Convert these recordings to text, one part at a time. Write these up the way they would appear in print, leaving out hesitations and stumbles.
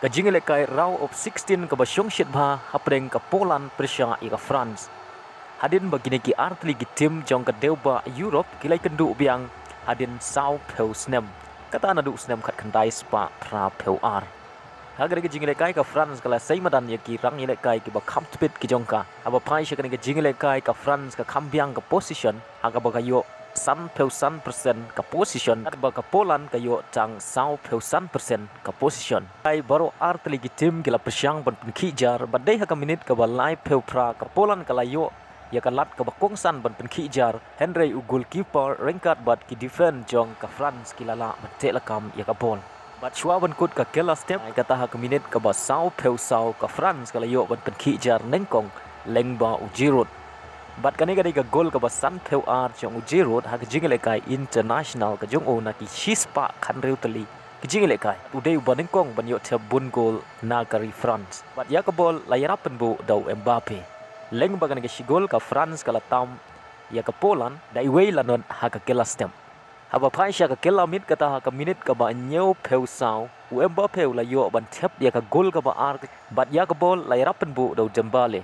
Kajingile kai round of 16 ka basyong shitba hapreng ka Poland Persia ika France. Hadin bagini ki artli ki tim jong ka deuba Europe kilai kendu biang hadin sau peu snem. Kata na du snem khat khandai spa pra peu ar. Hagar ke jingile kai ka France kala seimadan ya ki rang ile kai ki ba kamptpit ki jongka. Aba pai shakani ke jingile kai ka France ka kambiang ka position haga ba yo san peu san persen ka position at ba ka Poland ka yo tang sau peu san persen ka position. Kai baro artli ki tim kila persyang ban penkijar badai ha ka minit ka ba lai peu pra ka Poland kala yo ya ka lat ka ba kongsan ban penkijar Henry u goalkeeper rengkat bat ki defend jong ka France kilala ban telakam ya ka bol. Bat shua ban kut ka kela step kata ha minit ka ba sau peu sau ka France kala yo ban penkijar nengkong lengba u jirut. Bat kani ka gol ka ba san peu ar jong u jirut ha jingile kai international ka jong o na ki shispa khan reu tali ki jingile kai u dei ban nengkong ban yo the bun gol na kari France. Bat ya ka bol la yara pen bu dau Mbappe. Leng ba kani ka shigol ka France kala tam ya ka Poland dai wei lanon ha ka kela step. Haba paisha ka kela mit kata ha ka minit ka ba nyeu peu sau u Mbappe la yo ban thep ya ka gol ka ba ar bat ya ka bol la yara pen bu dau Dembele.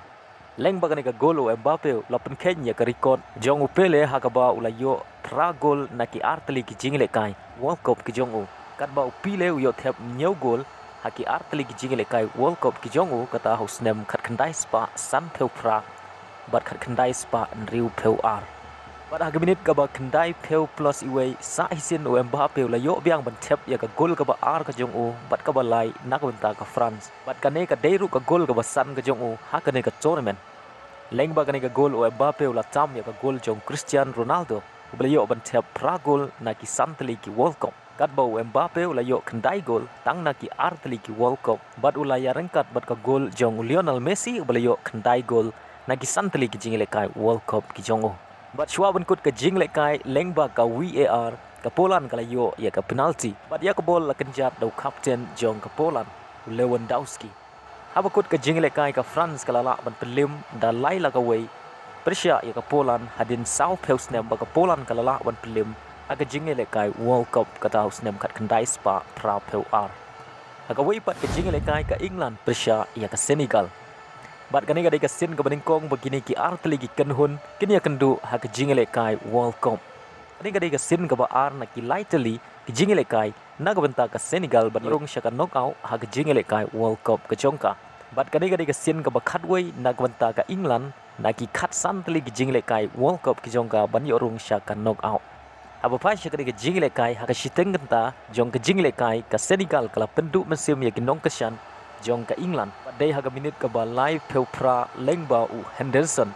Leng ba kani ka gol u Mbappe la pen Kenya ka record jong u Pele ha ka ba u la yo pra gol na ki artli ki jingle kai World Cup ki jong u kat ba u Pele u yo thep nyeu gol ha ki artli ki jingle kai World Cup ki jong u kata husnem khat khandai spa san peu pra bat khat khandai spa riu peu ar. Bat ha minit ka ba khandai peu plus iway sa hisin u Mbappe la yo biang ban thep ya ka gol ka ba ar ka jong u bat ka ba lai nak benta ka France bat kane ka deiru ka gol ka ba san ka jong u ha kane ka tournament. Leng ba kane ka gol u Mbappe la tam ya ka gol jong Cristiano Ronaldo u la yo ban thep pra gol na ki santli ki World Cup kat ba u Mbappe la yo khandai gol tang na ki artli ki World Cup bat u la ya rengkat bat ka gol jong Lionel Messi u la yo khandai gol na ki santli ki jingle kai World Cup ki jong u. Bat shua ban kut ka jingle kai lengba ka VAR ka Poland kala yo ya ka penalty bat ya ka bol la kenjat dau kapten jong ka Poland Lewandowski. Haba kut ka jingle kai ka France kala la ban pelim da lai la ka wei Persia ya ka Poland hadin sau peusnem ba ka Poland kala la ban pelim aga jingle kai World Cup kata husnem kat kandai spa pra peu ar. Aga wei pat ka jingle kai ka England Persia ya ka Senegal. Bat kani ka sin ka baningkong begini ki artli ki kenhun kini akan du ha ka jingle kai World Cup. Kani ka sin ka ba ar na ki lightly ki jingle kai na ka benta ka Senegal ban rung sya ka knockout ha ka jingle kai World Cup ka jongka. Bat kani ka sin ka ba khatway na ka benta ka England na ki khat santli ki jingle kai World Cup ki jongka ban yo rung sya ka knockout. Aba pa sya ka jingle kai ha ka shiteng genta jong ka jingle kai ka Senegal kala pendu mesim ya ki nong kesyan jong ka England. Badai haga minit ka ba live peu pra lengba u Henderson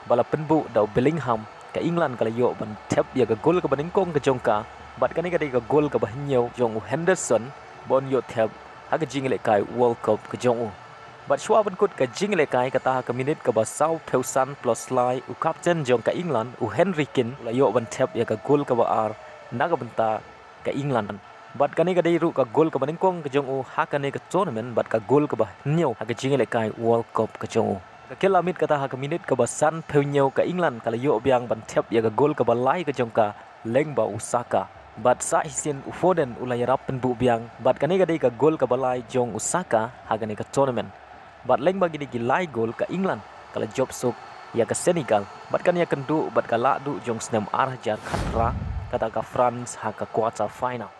bala penbu dau Bellingham ka England kala yo ban tep ya ka gol ka baningkong ka jongka bat kani ka gol ka ba hinyau jong u Henderson bon yo tep haga jingle kai World Cup ka jong u. Bat shwa ban kut ka jingle kai kata ka minit ka ba sau peu san plus lai u captain jong ka England u Henry Kane la yo ban tep ya ka gol ka ba ar naga benta ka England. Bat kani ka ru ka gol ka baningkong ka jong u ha kani ka tournament bat ka gol ka ba nyau ha ka jingle kai World Cup ka jong u. Ka kela mit kata ha ka minit ka ba san peu nyau ka England kala yo biang ban tep ya ka gol ka ba lai ka jong ka lengba Osaka. Bat sa hisin u Foden ulai rap pen bu biang bat kani ka gol ka ba lai jong Osaka ha kani ka tournament. Bat lengba gini ki lai gol ka England kala job sok ya ka Senegal bat kani akan du bat ka la du jong snem ar jar khatra kata ka France ha ka quarter final.